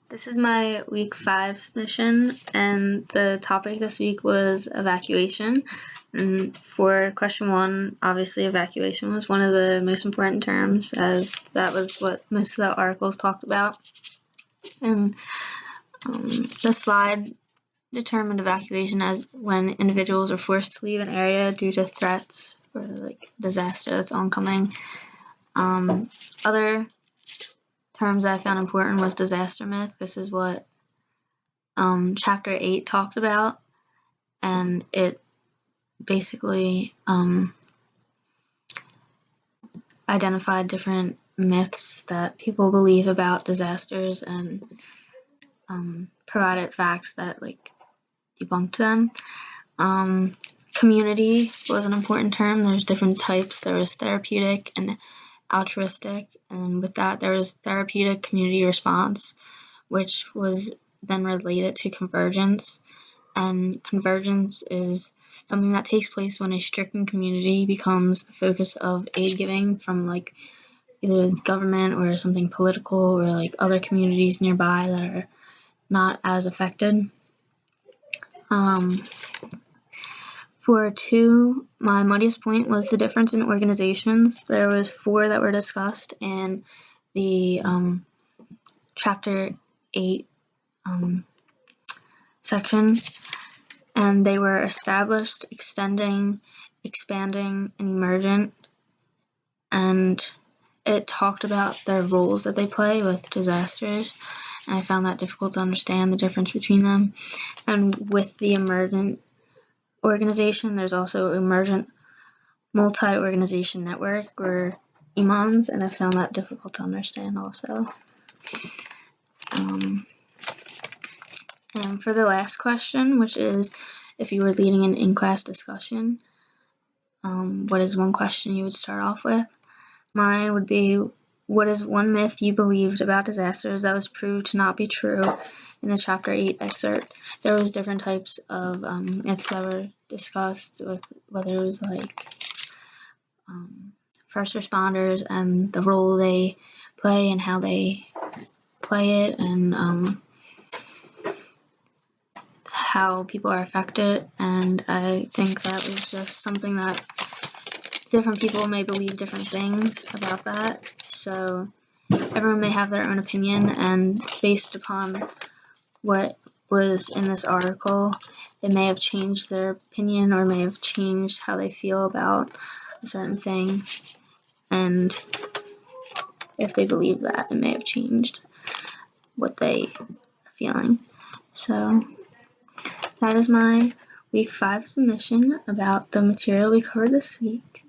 This is my week 5 submission, and the topic this week was evacuation. And for question 1, obviously evacuation was one of the most important terms, as that was what most of the articles talked about. And the slide determined evacuation as when individuals are forced to leave an area due to threats or like disaster that's oncoming. Other terms that I found important was disaster myth. This is what chapter 8 talked about, and it basically identified different myths that people believe about disasters and provided facts that like debunked them. Community was an important term. There's different types. There was therapeutic and altruistic, and with that there was therapeutic community response, which was then related to convergence. And convergence is something that takes place when a stricken community becomes the focus of aid giving from like either the government or something political, or like other communities nearby that are not as affected. For 2, my muddiest point was the difference in organizations. There was 4 that were discussed in the chapter 8 section, and they were established, extending, expanding, and emergent. And it talked about their roles that they play with disasters, and I found that difficult to understand the difference between them. And with the emergent organization, there's also emergent multi-organization network, or EMONs, and I found that difficult to understand also. And for the last question, which is if you were leading an in-class discussion, what is one question you would start off with? Mine would be, what is one myth you believed about disasters that was proved to not be true in the chapter 8 excerpt? There was different types of myths that were discussed, with whether it was like first responders and the role they play and how they play it, and how people are affected. And I think that was just something that different people may believe different things about that, so everyone may have their own opinion, and based upon what was in this article, it may have changed their opinion or may have changed how they feel about a certain thing, and if they believe that, it may have changed what they are feeling. So that is my week 5 submission about the material we covered this week.